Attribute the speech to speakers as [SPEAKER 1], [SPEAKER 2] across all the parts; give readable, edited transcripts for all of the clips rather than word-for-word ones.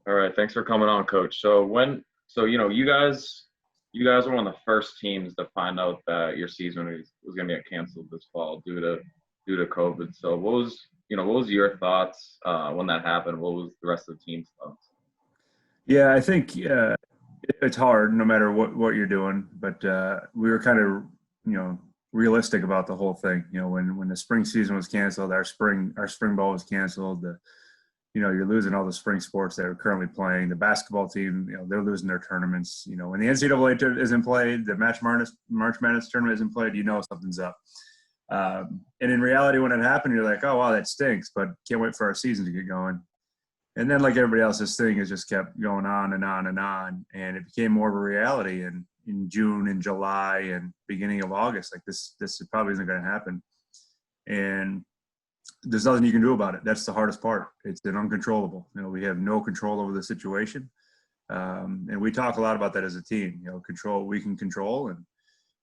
[SPEAKER 1] All right, thanks for coming on, Coach. You guys were one of the first teams to find out that your season was going to get canceled this fall due to COVID. So what was your thoughts when that happened? What was the rest of the team's thoughts?
[SPEAKER 2] Yeah, I think it's hard no matter what you're doing, but we were kind of, realistic about the whole thing. When the spring season was canceled, our spring ball was canceled. You're losing all the spring sports that are currently playing. The basketball team, they're losing their tournaments. When the NCAA isn't played, the March Madness tournament isn't played, something's up. And in reality, when it happened, you're like, oh, wow, that stinks, but can't wait for our season to get going. And then, like everybody else, this thing has just kept going on and on and on. And it became more of a reality in June and July and beginning of August. Like this probably isn't going to happen. And there's nothing you can do about it. That's the hardest part. It's an uncontrollable. We have no control over the situation. And we talk a lot about that as a team. Control what we can control. And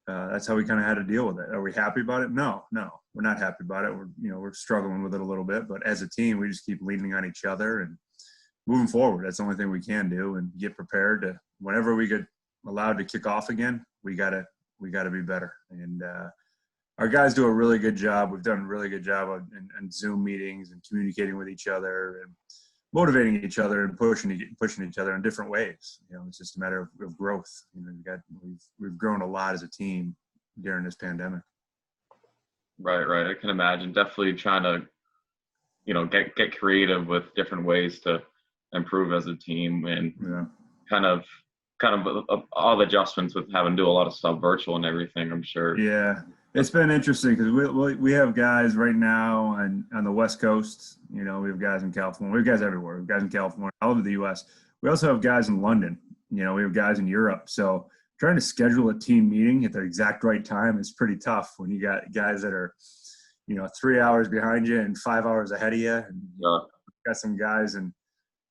[SPEAKER 2] that's how we kind of had to deal with it. Are we happy about it? No, we're not happy about it. We're struggling with it a little bit, but as a team, we just keep leaning on each other and moving forward. That's the only thing we can do, and get prepared to whenever we get allowed to kick off again, we gotta be better. And our guys do a really good job. We've done a really good job on Zoom meetings and communicating with each other and motivating each other and pushing each other in different ways. It's just a matter of growth. We've grown a lot as a team during this pandemic.
[SPEAKER 1] Right. I can imagine. Definitely trying to, get creative with different ways to improve as a team, and kind of all the adjustments with having to do a lot of stuff virtual and everything, I'm sure.
[SPEAKER 2] Yeah. It's been interesting because we have guys right now on the West Coast. We have guys in California. We have guys everywhere. We have guys in California, all over the U.S. We also have guys in London. We have guys in Europe. So trying to schedule a team meeting at the exact right time is pretty tough when you got guys that are, 3 hours behind you and 5 hours ahead of you. And got some guys, and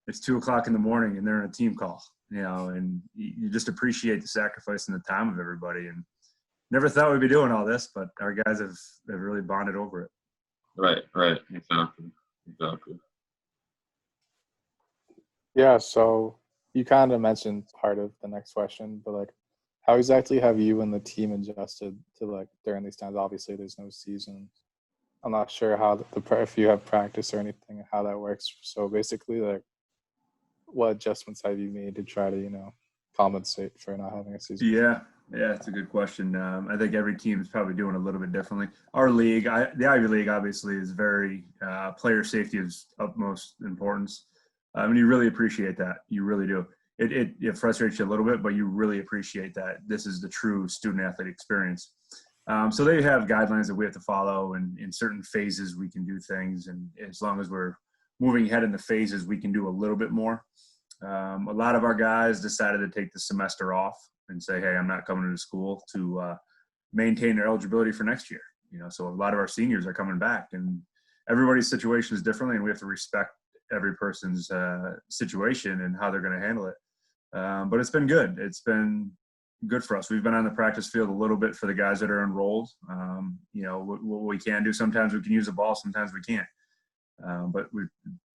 [SPEAKER 2] it's 2:00 in the morning, and they're in a team call. And you just appreciate the sacrifice and the time of everybody. And never thought we'd be doing all this, but our guys have really bonded over it.
[SPEAKER 1] Right. Exactly.
[SPEAKER 3] Yeah, so you kind of mentioned part of the next question, but how exactly have you and the team adjusted to during these times? Obviously, there's no season. I'm not sure how if you have practice or anything, how that works. So basically, what adjustments have you made to try to compensate for not having a season?
[SPEAKER 2] Yeah, it's a good question. I think every team is probably doing a little bit differently. Our league, the Ivy League, obviously is very player safety is utmost importance. And you really appreciate that. You really do. It frustrates you a little bit, but you really appreciate that. This is the true student-athlete experience. So they have guidelines that we have to follow, and in certain phases we can do things. And as long as we're moving ahead in the phases, we can do a little bit more. A lot of our guys decided to take the semester off and say, hey, I'm not coming to school, to maintain their eligibility for next year. So a lot of our seniors are coming back, and everybody's situation is differently, and we have to respect every person's situation and how they're going to handle it. But it's been good. It's been good for us. We've been on the practice field a little bit for the guys that are enrolled. What we can do, sometimes we can use the ball, sometimes we can't. But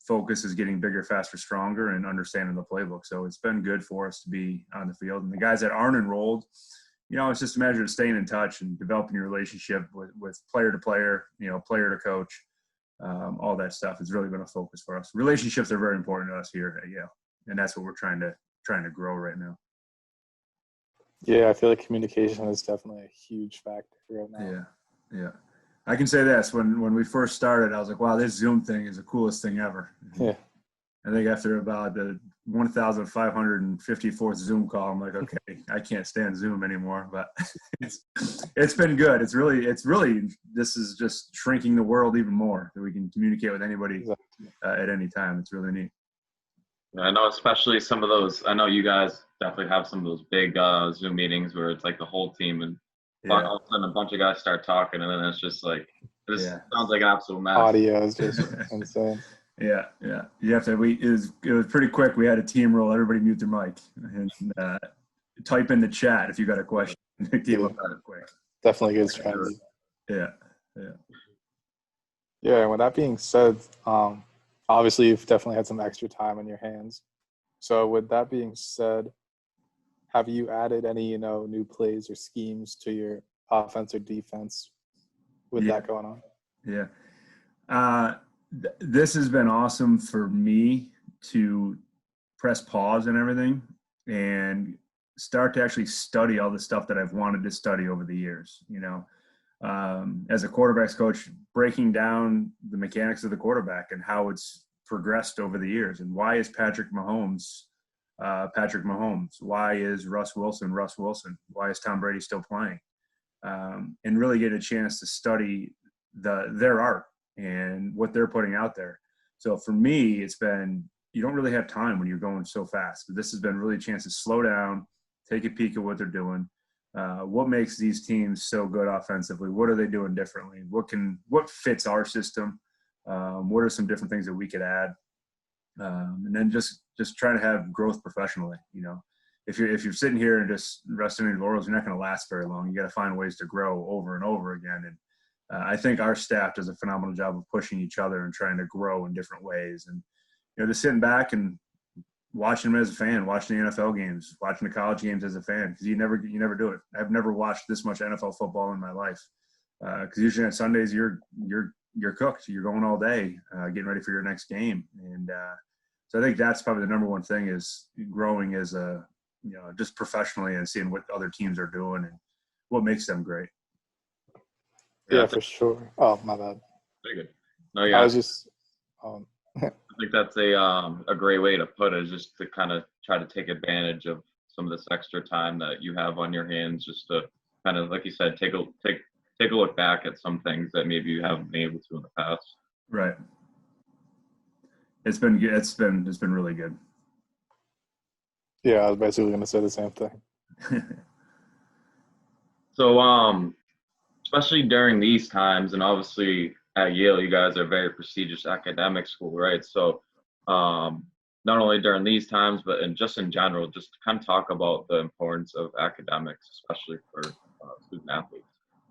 [SPEAKER 2] focus is getting bigger, faster, stronger, and understanding the playbook. So it's been good for us to be on the field. And the guys that aren't enrolled, it's just a matter of staying in touch and developing your relationship with player to player, player to coach. All that stuff has really been a focus for us. Relationships are very important to us here at Yale, and that's what we're trying to grow right now.
[SPEAKER 3] Yeah, I feel like communication is definitely a huge factor right now.
[SPEAKER 2] Yeah. I can say this, when we first started, I was like, wow, this Zoom thing is the coolest thing ever.
[SPEAKER 3] Yeah.
[SPEAKER 2] I think after about the 1,554th Zoom call, I'm like, okay, I can't stand Zoom anymore. But it's been good. It's really this is just shrinking the world even more, that we can communicate with anybody at any time. It's really neat.
[SPEAKER 1] I know, especially some of those. I know you guys definitely have some of those big Zoom meetings where it's like the whole team, and all of a sudden a bunch of guys start talking, and then it's just like sounds like an absolute mess.
[SPEAKER 3] Audio is just insane.
[SPEAKER 2] Yeah. You have to. It was pretty quick. We had a team rule. Everybody mute their mic and type in the chat if you got a question. Deal with that quick.
[SPEAKER 3] Definitely good strategy.
[SPEAKER 2] Yeah.
[SPEAKER 3] Yeah. And with that being said, obviously you've definitely had some extra time on your hands. So with that being said, have you added any, new plays or schemes to your offense or defense with that going on?
[SPEAKER 2] Yeah. This has been awesome for me to press pause and everything and start to actually study all the stuff that I've wanted to study over the years. As a quarterbacks coach, breaking down the mechanics of the quarterback and how it's progressed over the years, and why is Patrick Mahomes Patrick Mahomes? Why is Russ Wilson Russ Wilson? Why is Tom Brady still playing? And really get a chance to study their art and what they're putting out there. So for me, it's been, you don't really have time when you're going so fast. But this has been really a chance to slow down, take a peek at what they're doing. What makes these teams so good offensively? What are they doing differently? What fits our system? What are some different things that we could add? And then just trying to have growth professionally. If you're sitting here and just resting in your laurels, you're not going to last very long. You got to find ways to grow over and over again. And I think our staff does a phenomenal job of pushing each other and trying to grow in different ways. And just sitting back and watching them as a fan, watching the NFL games, watching the college games as a fan, because you never do it. I've never watched this much NFL football in my life. Because usually on Sundays you're cooked. You're going all day, getting ready for your next game. And so I think that's probably the number one thing, is growing as a just professionally and seeing what other teams are doing and what makes them great.
[SPEAKER 3] Yeah, for sure. Oh, my bad.
[SPEAKER 1] Very good. No, yeah.
[SPEAKER 3] I was just.
[SPEAKER 1] I think that's a great way to put it, is just to kind of try to take advantage of some of this extra time that you have on your hands, just to kind of, like you said, take a look back at some things that maybe you haven't been able to in the past.
[SPEAKER 2] Right. It's been good. It's been really good.
[SPEAKER 3] Yeah, I was basically going to say the same thing.
[SPEAKER 1] So, especially during these times, and obviously at Yale, you guys are a very prestigious academic school, right? So, not only during these times, but just in general, just to kind of talk about the importance of academics, especially for student athletes.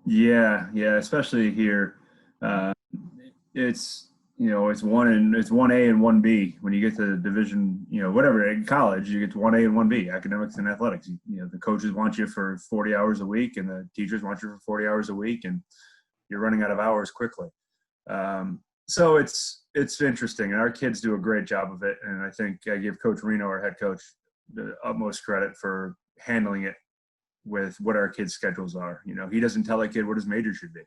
[SPEAKER 2] Yeah, especially here. It's it's 1A and 1B. When you get to division, whatever, in college, you get to 1A and 1B, academics and athletics. The coaches want you for 40 hours a week, and the teachers want you for 40 hours a week, and you're running out of hours quickly. So it's interesting, and our kids do a great job of it. And I think I give Coach Reno, our head coach, the utmost credit for handling it with what our kids' schedules are. He doesn't tell a kid what his major should be.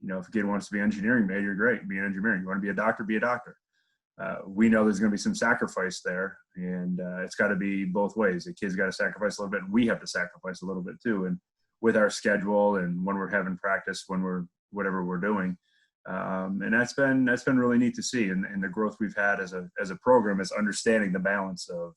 [SPEAKER 2] If a kid wants to be engineering major, great, be an engineering. You want to be a doctor, be a doctor. We know there's going to be some sacrifice there, and it's got to be both ways. The kid's got to sacrifice a little bit, and we have to sacrifice a little bit too. And with our schedule and when we're having practice, when we're whatever we're doing, and that's been really neat to see. And the growth we've had as a program is understanding the balance of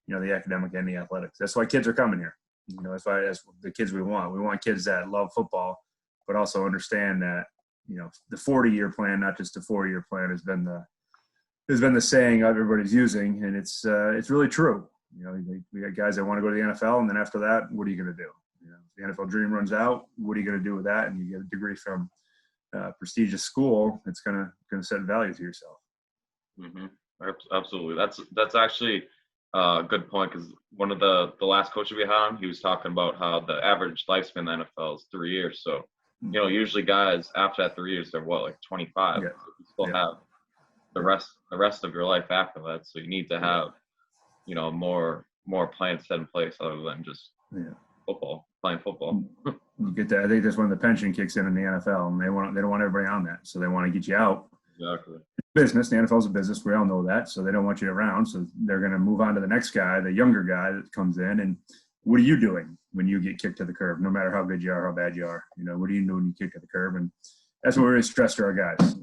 [SPEAKER 2] the academic and the athletics. That's why kids are coming here. That's the kids we want. We want kids that love football, but also understand that the 40-year plan, not just a 4-year plan, has been the saying everybody's using, and it's really true. We got guys that want to go to the NFL, and then after that, what are you going to do? If the NFL dream runs out, what are you going to do with that? And you get a degree from a prestigious school, it's going to set value to yourself.
[SPEAKER 1] Mm-hmm. Absolutely. That's actually a good point, because one of the last coaches we had on, he was talking about how the average lifespan in the NFL is 3 years. So, usually guys after that 3 years, they're like 25.
[SPEAKER 2] Yeah.
[SPEAKER 1] So you still have the rest of your life after that. So you need to have, more plans set in place other than just playing football.
[SPEAKER 2] You get that. I think that's when the pension kicks in the NFL, and they don't want everybody on that, so they want to get you out.
[SPEAKER 1] Exactly.
[SPEAKER 2] Business. The NFL is a business. We all know that, so they don't want you around. So they're going to move on to the next guy, the younger guy that comes in. And what are you doing when you get kicked to the curb? No matter how good you are, how bad you are, what do you do when you kick to the curb? And that's what we really stress to our guys.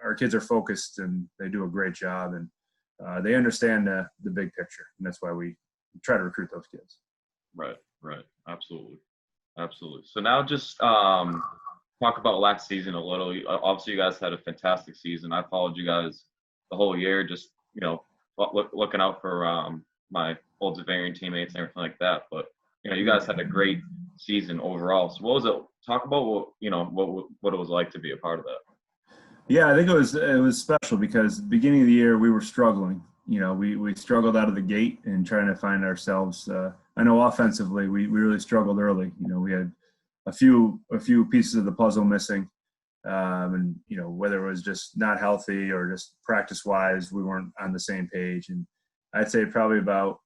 [SPEAKER 2] Our kids are focused, and they do a great job, and they understand the big picture, and that's why we try to recruit those kids.
[SPEAKER 1] Right. Absolutely. So now just talk about last season a little. Obviously, you guys had a fantastic season. I followed you guys the whole year, just looking out for my old Zavarian teammates and everything like that. But you guys had a great season overall. So what was it? Talk about what it was like to be a part of that.
[SPEAKER 2] Yeah, I think it was special because at the beginning of the year we were struggling, we struggled out of the gate and trying to find ourselves. I know offensively, we really struggled early. We had a few pieces of the puzzle missing. And, whether it was just not healthy or just practice wise, we weren't on the same page. And I'd say probably about,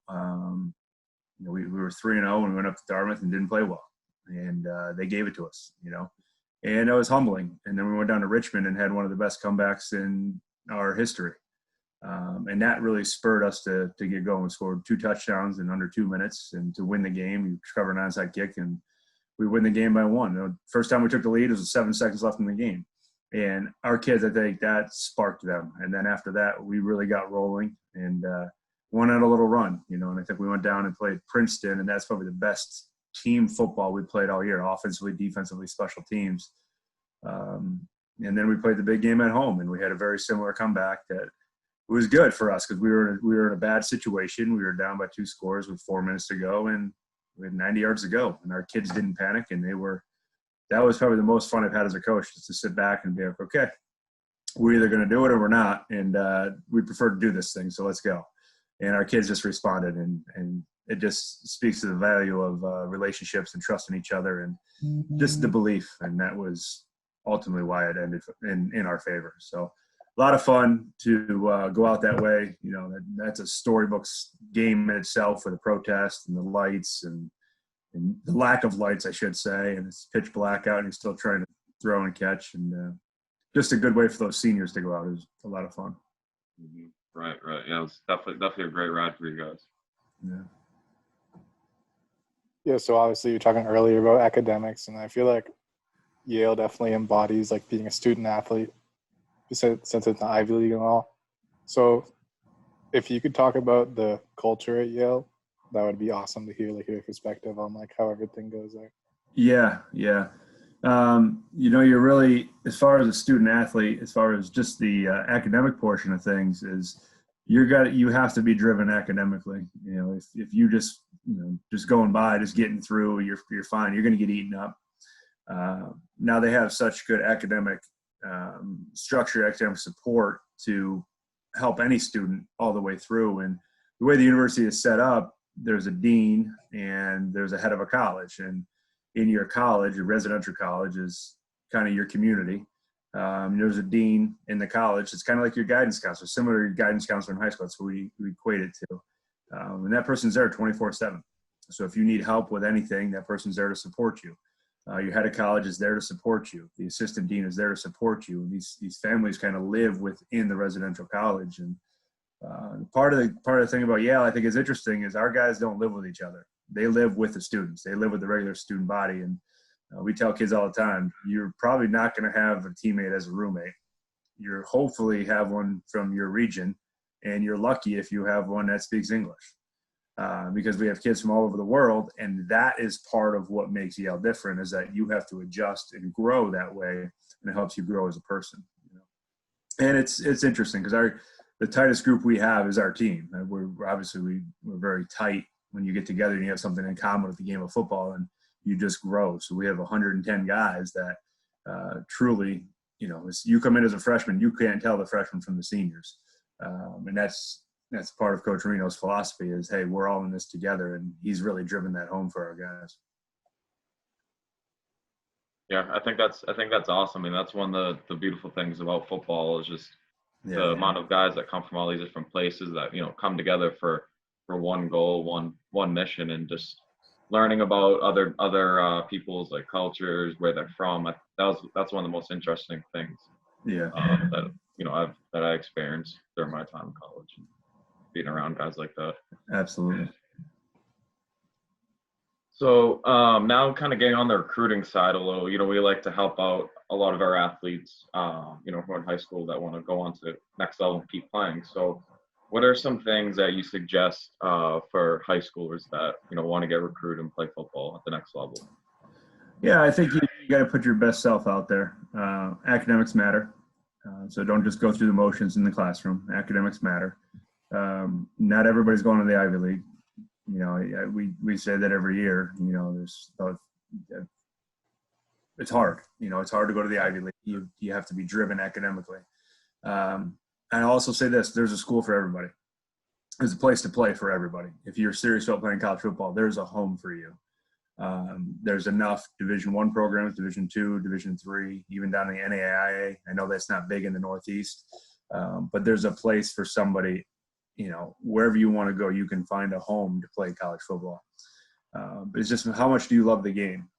[SPEAKER 2] we were 3-0 and we went up to Dartmouth and didn't play well. And they gave it to us, and it was humbling. And then we went down to Richmond and had one of the best comebacks in our history. And that really spurred us to get going. We scored 2 touchdowns in under 2 minutes, and to win the game, we covered an onside kick, and we win the game by 1. First time we took the lead, it was 7 seconds left in the game. And our kids, I think that sparked them. And then after that, we really got rolling and went on a little run, and I think we went down and played Princeton, and that's probably the best team football we played all year, offensively, defensively, special teams. And then we played the big game at home, and we had a very similar comeback that it was good for us because we were in a bad situation. We were down by 2 scores with 4 minutes to go, and we had 90 yards to go. And our kids didn't panic, and that was probably the most fun I've had as a coach, just to sit back and be like, okay, we're either going to do it or we're not, and we prefer to do this thing, so let's go. And our kids just responded, and it just speaks to the value of relationships and trust in each other and just the belief. And that was ultimately why it ended in our favor. So a lot of fun to go out that way. That's a storybook game in itself, with the protest and the lights and the lack of lights, I should say. And it's pitch black out, and you're still trying to throw and catch. And just a good way for those seniors to go out. It was a lot of fun.
[SPEAKER 1] Mm-hmm. Right. Yeah, it was definitely a great ride for you guys.
[SPEAKER 3] Yeah, so obviously you're talking earlier about academics, and I feel like Yale definitely embodies like being a student athlete, since it's an Ivy League and all. So if you could talk about the culture at Yale, that would be awesome to hear, like your perspective on like how everything goes there.
[SPEAKER 2] Yeah. You're really, as far as a student athlete, as far as just the academic portion of things, is you have to be driven academically. If you just going by, just getting through, you're fine. You're going to get eaten up. Now they have such good academic structure, academic support to help any student all the way through. And the way the university is set up, there's a dean and there's a head of a college. And in your college, your residential college is kind of your community. There's a dean in the college. It's kind of like your guidance counselor, similar to your guidance counselor in high school. That's what we equate it to. And that person's there 24/7. So if you need help with anything, that person's there to support you. Your head of college is there to support you. The assistant dean is there to support you. And these families kind of live within the residential college. And part of the thing about Yale, I think, is interesting, is our guys don't live with each other. They live with the students. They live with the regular student body. And we tell kids all the time, you're probably not going to have a teammate as a roommate. You're hopefully have one from your region, and you're lucky if you have one that speaks English, because we have kids from all over the world, and that is part of what makes Yale different, is that you have to adjust and grow that way, and it helps you grow as a person. And it's interesting because the tightest group we have is our team. We're very tight when you get together and you have something in common with the game of football, and you just grow. So we have 110 guys that truly, you come in as a freshman, you can't tell the freshmen from the seniors. And that's part of Coach Reno's philosophy is, hey, we're all in this together, and he's really driven that home for our guys.
[SPEAKER 1] Yeah, I think that's awesome. I mean, that's one of the beautiful things about football is just the amount of guys that come from all these different places that come together for one goal, one mission, and just learning about other people's like cultures, where they're from. That's one of the most interesting things. That I experienced during my time in college, and being around guys like that.
[SPEAKER 2] Absolutely.
[SPEAKER 1] So now kind of getting on the recruiting side a little, we like to help out a lot of our athletes, who are in high school that want to go on to the next level and keep playing. So what are some things that you suggest for high schoolers that, want to get recruited and play football at the next level?
[SPEAKER 2] Yeah, I think you got to put your best self out there. Academics matter. So don't just go through the motions in the classroom. Academics matter. Not everybody's going to the Ivy League. We say that every year. It's hard. It's hard to go to the Ivy League. You have to be driven academically. I also say this: there's a school for everybody. there's a place to play for everybody. If you're serious about playing college football, there's a home for you. There's enough Division I programs, Division II, Division III, even down in the NAIA. I know that's not big in the Northeast, but there's a place for somebody, wherever you want to go, you can find a home to play college football. It's just how much do you love the game?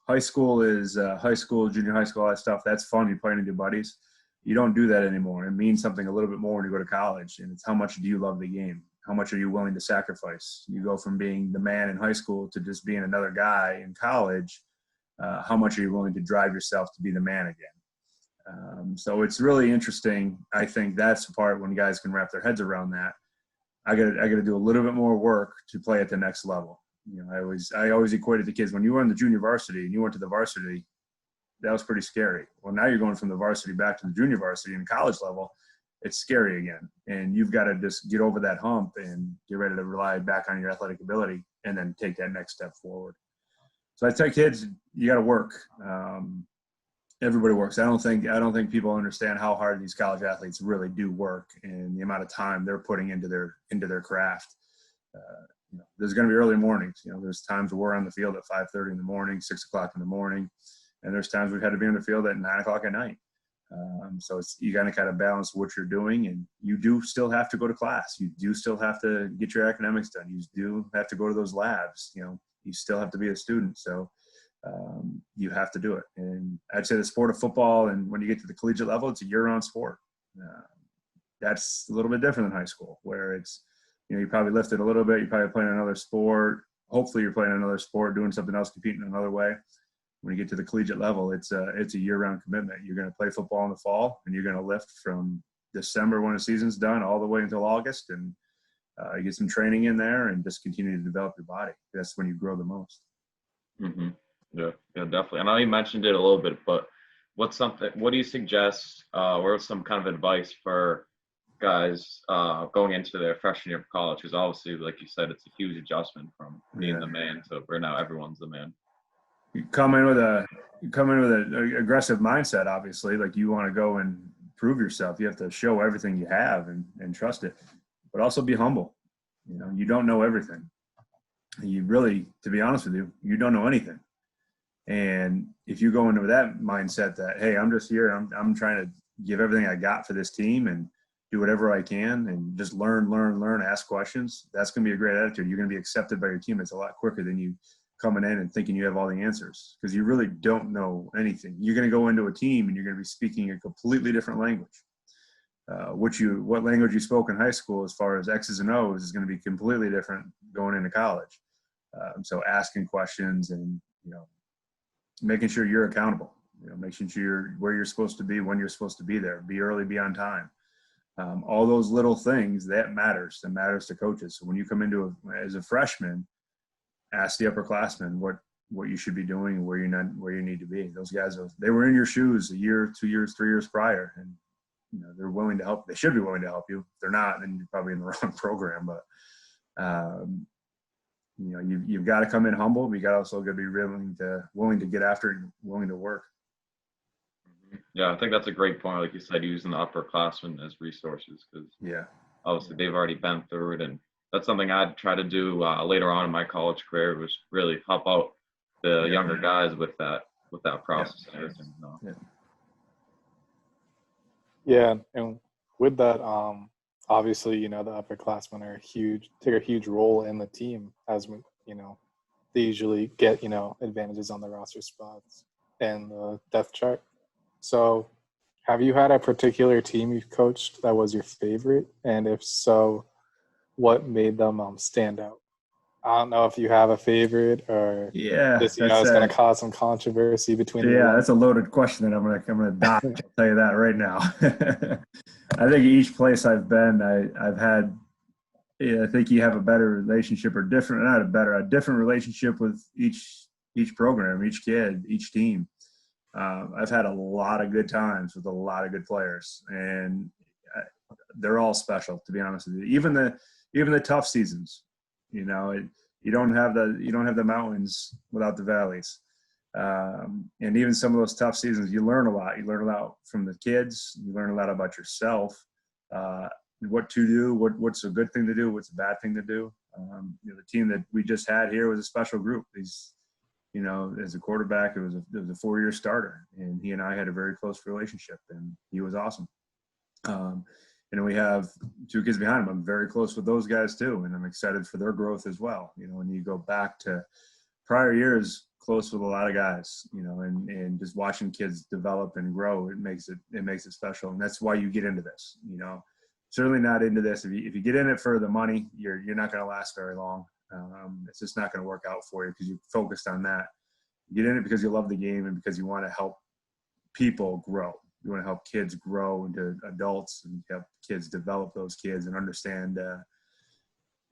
[SPEAKER 2] High school is high school, junior high school, all that stuff. That's fun. You're playing with your buddies. You don't do that anymore. It means something a little bit more when you go to college, and it's how much do you love the game? How much are you willing to sacrifice? You go from being the man in high school to just being another guy in college. How much are you willing to drive yourself to be the man again? So it's really interesting. I think that's the part when guys can wrap their heads around that. I got to do a little bit more work to play at the next level. I always equated the kids when you were in the junior varsity and you went to the varsity, that was pretty scary. Well, now you're going from the varsity back to the junior varsity and college level. It's scary again. And you've got to just get over that hump and get ready to rely back on your athletic ability and then take that next step forward. So I tell kids, you got to work. Everybody works. I don't think people understand how hard these college athletes really do work and the amount of time they're putting into their craft. There's going to be early mornings. There's times we're on the field at 5:30 in the morning, 6 o'clock in the morning. And there's times we've had to be on the field at 9 o'clock at night. So you got to kind of balance what you're doing, and you do still have to go to class. You do still have to get your academics done. You do have to go to those labs. You still have to be a student. So you have to do it. And I'd say the sport of football, and when you get to the collegiate level, it's a year-round sport. That's a little bit different than high school, where it's, you probably lifted a little bit. You're probably playing another sport. Hopefully you're playing another sport, doing something else, competing in another way. When you get to the collegiate level, it's a year-round commitment. You're going to play football in the fall, and you're going to lift from December when the season's done all the way until August, and you get some training in there and just continue to develop your body. That's when you grow the most.
[SPEAKER 1] Mm-hmm. Yeah, definitely. I know you mentioned it a little bit, but what do you suggest, or some kind of advice for guys going into their freshman year of college? Because obviously, like you said, it's a huge adjustment from being the man to where now everyone's the man.
[SPEAKER 2] You come in with an aggressive mindset, obviously. Like, you want to go and prove yourself. You have to show everything you have and trust it, but also be humble. You don't know everything. You really, to be honest with you, you don't know anything. And if you go into that mindset that, hey, I'm just here, I'm trying to give everything I got for this team and do whatever I can and just learn, ask questions, that's going to be a great attitude. You're going to be accepted by your teammates a lot quicker than you coming in and thinking you have all the answers, because you really don't know anything. You're going to go into a team and you're going to be speaking a completely different language. What language you spoke in high school as far as X's and O's is going to be completely different going into college. So asking questions and, making sure you're accountable, making sure you're where you're supposed to be, when you're supposed to be there, be early, be on time. All those little things, that matters to coaches. So when you come into as a freshman, ask the upperclassmen what you should be doing and where you need to be. Those guys, they were in your shoes a year, 2 years, 3 years prior, and they're willing to help. They should be willing to help you. If they're not, then you're probably in the wrong program. But you've got to come in humble, but you got to also be willing to get after it and willing to work.
[SPEAKER 1] Yeah, I think that's a great point. Like you said, using the upperclassmen as resources, because obviously they've already been through it, and that's something I'd try to do later on in my college career, was really help out the younger guys with that process and everything.
[SPEAKER 3] Yeah, and with that, obviously, the upperclassmen take a huge role in the team, as they usually get advantages on the roster spots and the depth chart. So, have you had a particular team you've coached that was your favorite? And if so, what made them stand out? I don't know if you have a favorite, or this, it's going to cause some controversy between.
[SPEAKER 2] Yeah, that's a loaded question that I'm gonna dodge. I'll tell you that right now. I think each place I've been, I've had. I think you have a better relationship, or a different relationship with each program, each kid, each team. I've had a lot of good times with a lot of good players, and they're all special, to be honest with you. Even the tough seasons, you don't have the mountains without the valleys. And even some of those tough seasons, you learn a lot. You learn a lot from the kids. You learn a lot about yourself. what to do, what's a good thing to do, what's a bad thing to do. The team that we just had here was a special group. These, as a quarterback, it was a 4-year starter, and he and I had a very close relationship, and he was awesome. And we have 2 kids behind him. I'm very close with those guys too, and I'm excited for their growth as well. When you go back to prior years, close with a lot of guys, and just watching kids develop and grow, it makes it special. And that's why you get into this, certainly not into this. If you get in it for the money, you're not going to last very long. It's just not going to work out for you because you're focused on that. You get in it because you love the game and because you want to help people grow. You want to help kids grow into adults and help kids develop those kids and understand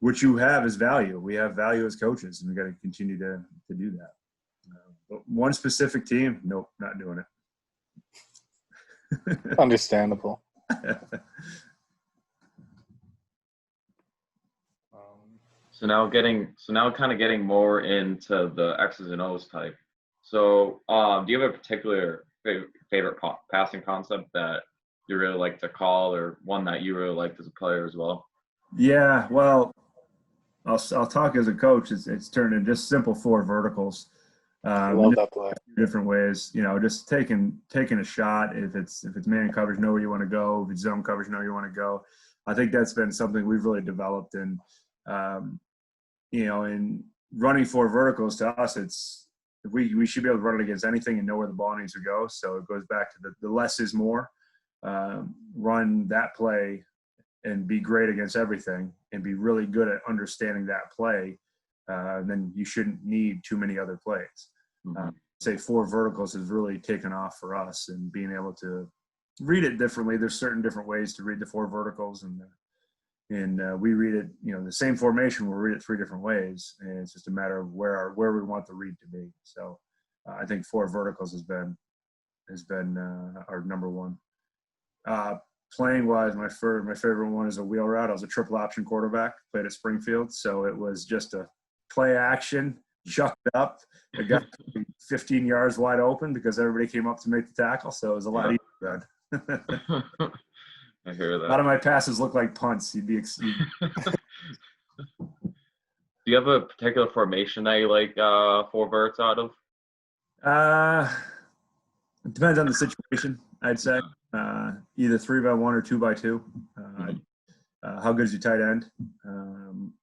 [SPEAKER 2] what you have is value. We have value as coaches, and we got to continue to do that. But one specific team, nope, not doing it.
[SPEAKER 3] Understandable.
[SPEAKER 1] So now kind of getting more into the X's and O's type. So do you have a particular favorite passing concept that you really like to call, or one that you really liked as a player as well?
[SPEAKER 2] Yeah, well, I'll talk as a coach. It's turned into just simple 4 verticals.
[SPEAKER 3] I love that play.
[SPEAKER 2] Different ways, just taking a shot. If it's man coverage, know where you want to go. If it's zone coverage, know where you want to go. I think that's been something we've really developed. And in running 4 verticals, to us, we should be able to run it against anything and know where the ball needs to go. So it goes back to the less is more. Run that play and be great against everything and be really good at understanding that play. Then you shouldn't need too many other plays.
[SPEAKER 1] Mm-hmm.
[SPEAKER 2] Say 4 verticals has really taken off for us, and being able to read it differently. There's certain different ways to read the 4 verticals, and we read it, the same formation, we'll read it 3 different ways, and it's just a matter of where we want the read to be. So I think 4 verticals has been our number one. Playing wise, my favorite one is a wheel route. I was a triple option quarterback, played at Springfield, so it was just a play action, chucked up. I got 15 yards wide open because everybody came up to make the tackle, so it was a lot easier then.
[SPEAKER 1] I hear that.
[SPEAKER 2] A lot of my passes look like punts. Do
[SPEAKER 1] you have a particular formation that you like 4 verts out of?
[SPEAKER 2] It depends on the situation, I'd say. Either 3x1 or 2x2. How good is your tight end?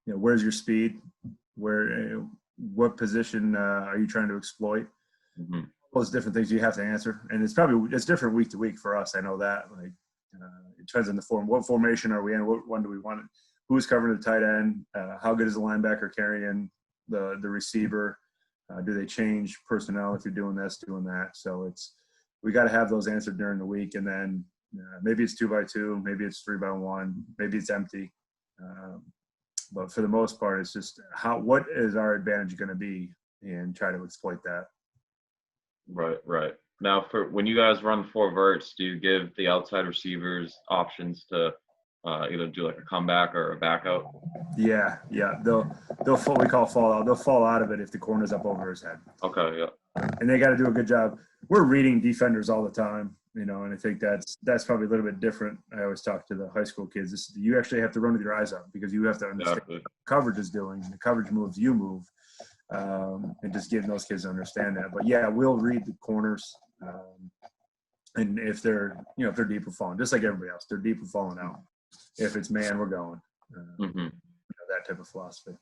[SPEAKER 2] Where's your speed? What position are you trying to exploit?
[SPEAKER 1] Mm-hmm.
[SPEAKER 2] Those different things you have to answer, and it's different week to week for us. I know that. It depends on the form. What formation are we in? What one do we want? Who's covering the tight end? How good is the linebacker carrying the receiver? Do they change personnel if you're doing this, doing that? So we got to have those answered during the week, and then maybe it's 2x2, maybe it's 3x1, maybe it's empty. But for the most part, it's just what is our advantage going to be, and try to exploit that.
[SPEAKER 1] Right. Now, for when you guys run 4 verts, do you give the outside receivers options to either do like a comeback or a back out?
[SPEAKER 2] Yeah. They'll what we call fall out. They'll fall out of it if the corner's up over his head.
[SPEAKER 1] Okay, yeah.
[SPEAKER 2] And they got to do a good job. We're reading defenders all the time, and I think that's probably a little bit different. I always talk to the high school kids. You actually have to run with your eyes up because you have to understand what the coverage is doing. The coverage moves, you move, and just getting those kids to understand that. But yeah, we'll read the corners, and if they're deep or falling, just like everybody else, they're deep or falling out. If it's man, we're going. That type of philosophy.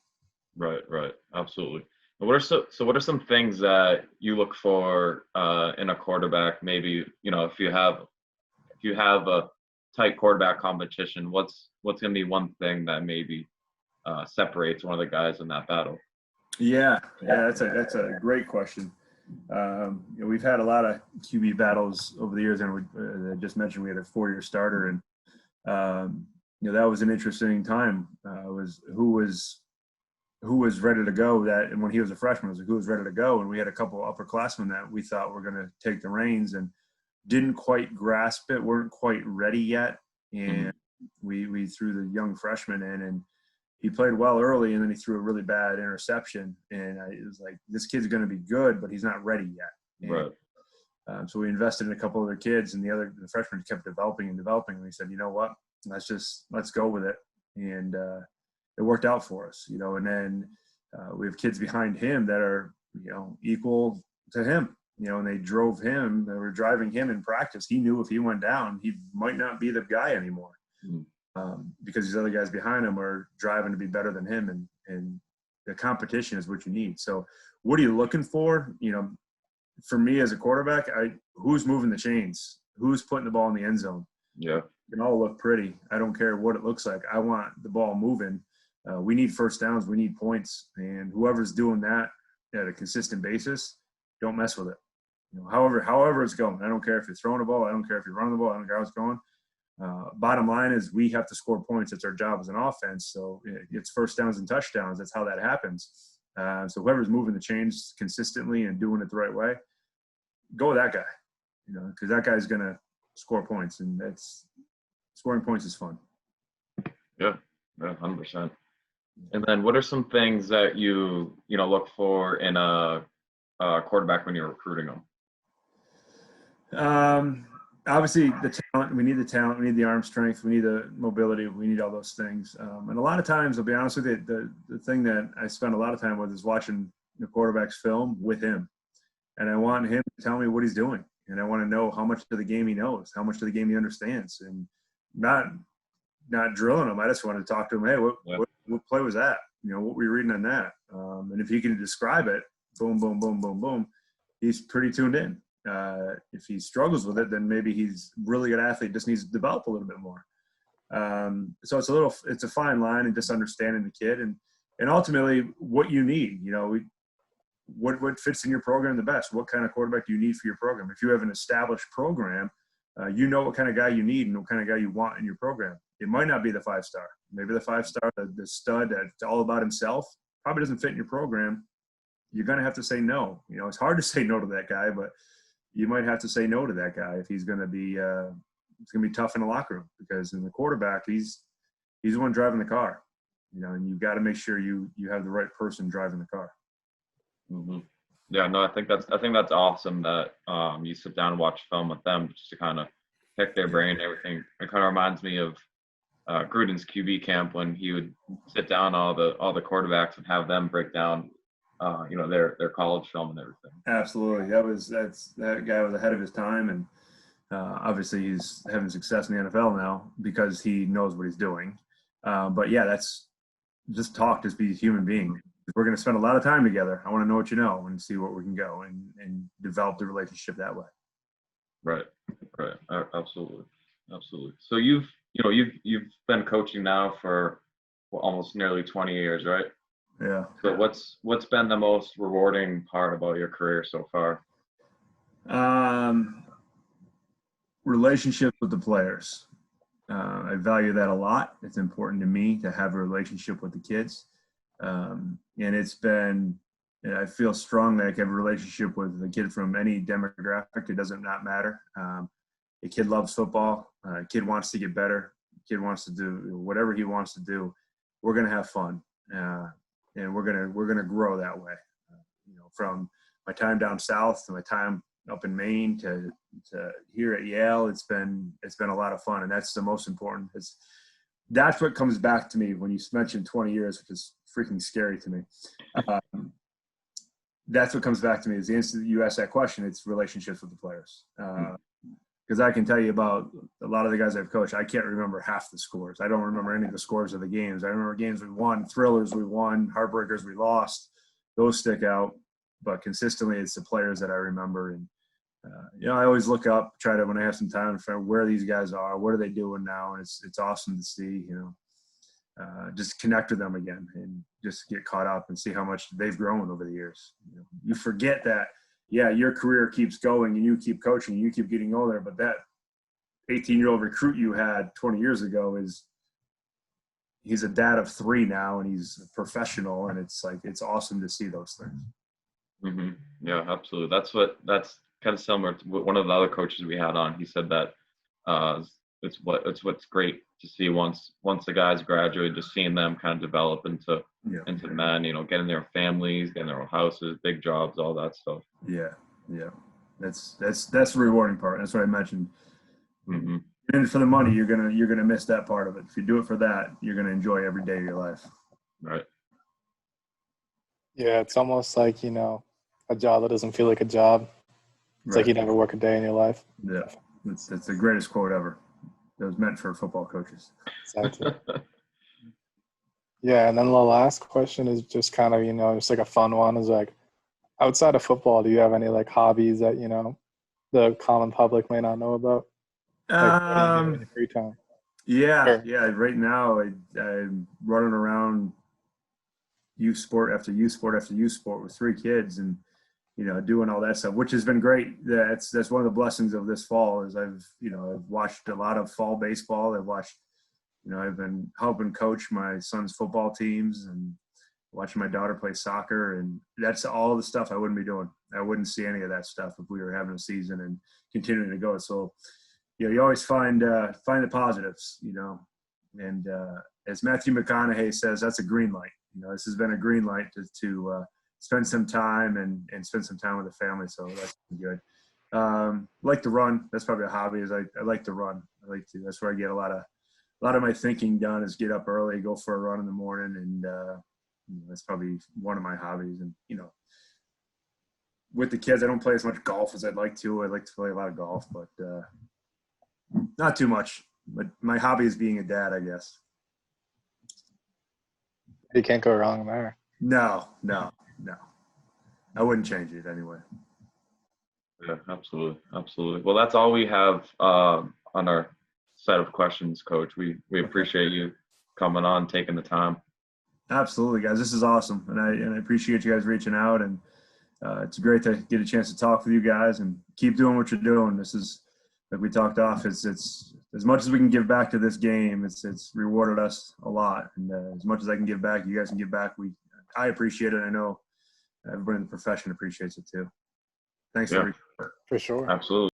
[SPEAKER 2] Right,
[SPEAKER 1] absolutely. What are some things that you look for in a quarterback? Maybe if you have a tight quarterback competition, what's going to be one thing that maybe separates one of the guys in that battle?
[SPEAKER 2] Yeah, that's a great question. We've had a lot of QB battles over the years, and I just mentioned we had a 4-year starter, and that was an interesting time. Who was ready to go, and when he was a freshman, it was who was ready to go. And we had a couple of upperclassmen that we thought were going to take the reins and didn't quite grasp it, weren't quite ready yet. And we threw the young freshman in, and he played well early, and then he threw a really bad interception. And it was like, this kid's going to be good, but he's not ready yet.
[SPEAKER 1] Right.
[SPEAKER 2] So we invested in a couple other kids, and the freshmen kept developing. And we said, you know what? let's go with it. And it worked out for us, you know. And then we have kids behind him that are, you know, equal to him, you know, and they were driving him in practice. He knew if he went down, he might not be the guy anymore. Because these other guys behind him are driving to be better than him, and the competition is what you need. So what are you looking for? You know, for me as a quarterback, who's moving the chains? Who's putting the ball in the end zone?
[SPEAKER 1] Yeah.
[SPEAKER 2] It can all look pretty. I don't care what it looks like. I want the ball moving. We need first downs. We need points. And whoever's doing that at a consistent basis, don't mess with it. You know, however it's going. I don't care if you're throwing the ball. I don't care if you're running the ball. I don't care how it's going. Bottom line is we have to score points. It's our job as an offense. So it's first downs and touchdowns. That's how that happens. So whoever's moving the chains consistently and doing it the right way, go with that guy, you know, because that guy's going to score points, and scoring points is fun.
[SPEAKER 1] Yeah, 100%. And then what are some things that you look for in a quarterback when you're recruiting them?
[SPEAKER 2] Obviously the talent. We need the talent. We need the arm strength. We need the mobility. We need all those things. And a lot of times, I'll be honest with you, the thing that I spend a lot of time with is watching the quarterback's film with him. And I want him to tell me what he's doing. And I want to know how much of the game he knows, how much of the game he understands, and not drilling him. I just want to talk to him. Hey, what play was that? You know, what were you reading on that? And if he can describe it, boom, boom, boom, boom, boom, he's pretty tuned in. If he struggles with it, then maybe he's a really good athlete, just needs to develop a little bit more. So it's a fine line, and just understanding the kid and ultimately what you need. You know, what fits in your program the best? What kind of quarterback do you need for your program? If you have an established program, you know what kind of guy you need and what kind of guy you want in your program. It might not be the 5-star. Maybe the 5-star, the stud that's all about himself, probably doesn't fit in your program. You're going to have to say no. You know, it's hard to say no to that guy, but you might have to say no to that guy if he's going to be it's going to be tough in the locker room, because in the quarterback, he's the one driving the car, you know, and you've got to make sure you have the right person driving the car.
[SPEAKER 1] Mm-hmm. Yeah, no, I think that's awesome that you sit down and watch film with them just to kind of pick their brain and everything. It kind of reminds me of Gruden's QB camp when he would sit down all the quarterbacks and have them break down their college film and everything.
[SPEAKER 2] Absolutely. That guy was ahead of his time, and obviously he's having success in the NFL now because he knows what he's doing. But yeah, that's just be a human being. We're going to spend a lot of time together. I want to know what you know and see where we can go and develop the relationship that way.
[SPEAKER 1] Right. Absolutely. So you've been coaching now for almost nearly 20 years, right?
[SPEAKER 2] Yeah.
[SPEAKER 1] So what's been the most rewarding part about your career so far?
[SPEAKER 2] Relationships with the players. I value that a lot. It's important to me to have a relationship with the kids. And it's been, I feel strongly I can have a relationship with a kid from any demographic. It doesn't not matter. A kid loves football. A kid wants to get better. A kid wants to do whatever he wants to do. We're going to have fun. And we're gonna grow that way. From my time down south to my time up in Maine to here at Yale, it's been a lot of fun, and that's the most important. That's what comes back to me when you mentioned 20 years, which is freaking scary to me. That's what comes back to me is the instant you ask that question, it's relationships with the players. Because I can tell you about a lot of the guys I've coached, I can't remember half the scores. I don't remember any of the scores of the games. I remember games we won, thrillers we won, heartbreakers we lost. Those stick out. But consistently, it's the players that I remember. And, I always look up, try to, when I have some time, find where these guys are, what are they doing now? And it's awesome to see, just connect with them again and just get caught up and see how much they've grown over the years. You forget that. Yeah, your career keeps going and you keep coaching and you keep getting older, but that 18-year-old recruit you had 20 years ago he's a dad of 3 now and he's a professional, and it's awesome to see those things.
[SPEAKER 1] Mm-hmm. Yeah, absolutely. That's kind of similar to one of the other coaches we had on. He said that it's what's great to see once the guys graduate, just seeing them kind of develop into men, getting their families, getting their own houses, big jobs, all that stuff.
[SPEAKER 2] Yeah. That's the rewarding part. That's what I mentioned.
[SPEAKER 1] Mm-hmm.
[SPEAKER 2] in it for the money, you're gonna miss that part of it. If you do it for that, you're gonna enjoy every day of your life.
[SPEAKER 1] Right.
[SPEAKER 3] Yeah, it's almost like, you know, a job that doesn't feel like a job. It's like you never work a day in your life.
[SPEAKER 2] Yeah, it's the greatest quote ever. It was meant for football coaches.
[SPEAKER 3] Exactly. Yeah, and then the last question is just kind of, you know, just like a fun one is like, outside of football, do you have any like hobbies that, you know, the common public may not know about? Like, what do you do in your free time?
[SPEAKER 2] Yeah.
[SPEAKER 3] Sure.
[SPEAKER 2] Right now, I'm running around youth sport after youth sport after youth sport with 3 kids, and you know, doing all that stuff, which has been great. That's one of the blessings of this fall is I've watched a lot of fall baseball. I've been helping coach my son's football teams and watching my daughter play soccer, and that's all the stuff I wouldn't be doing. I wouldn't see any of that stuff if we were having a season and continuing to go. So, you know, you always find the positives, you know, and as Matthew McConaughey says, that's a green light. You know, this has been a green light to spend some time and spend some time with the family. So that's been good. Like to run. That's probably a hobby. I like to run. That's where I get a lot of my thinking done is get up early, go for a run in the morning. And that's probably one of my hobbies. And, you know, with the kids, I don't play as much golf as I'd like to. I like to play a lot of golf, but not too much. But my hobby is being a dad, I guess.
[SPEAKER 3] You can't go wrong there.
[SPEAKER 2] No. I wouldn't change it anyway.
[SPEAKER 1] Yeah, absolutely. Well, that's all we have on our set of questions, Coach. We appreciate you coming on, taking the time.
[SPEAKER 2] Absolutely, guys. This is awesome, and I appreciate you guys reaching out, and it's great to get a chance to talk with you guys and keep doing what you're doing. This is, like we talked off, it's as much as we can give back to this game, it's rewarded us a lot, and as much as I can give back, you guys can give back. I appreciate it. I know everybody in the profession appreciates it too. Thanks
[SPEAKER 1] Yeah.
[SPEAKER 2] for
[SPEAKER 3] For sure.
[SPEAKER 1] Absolutely.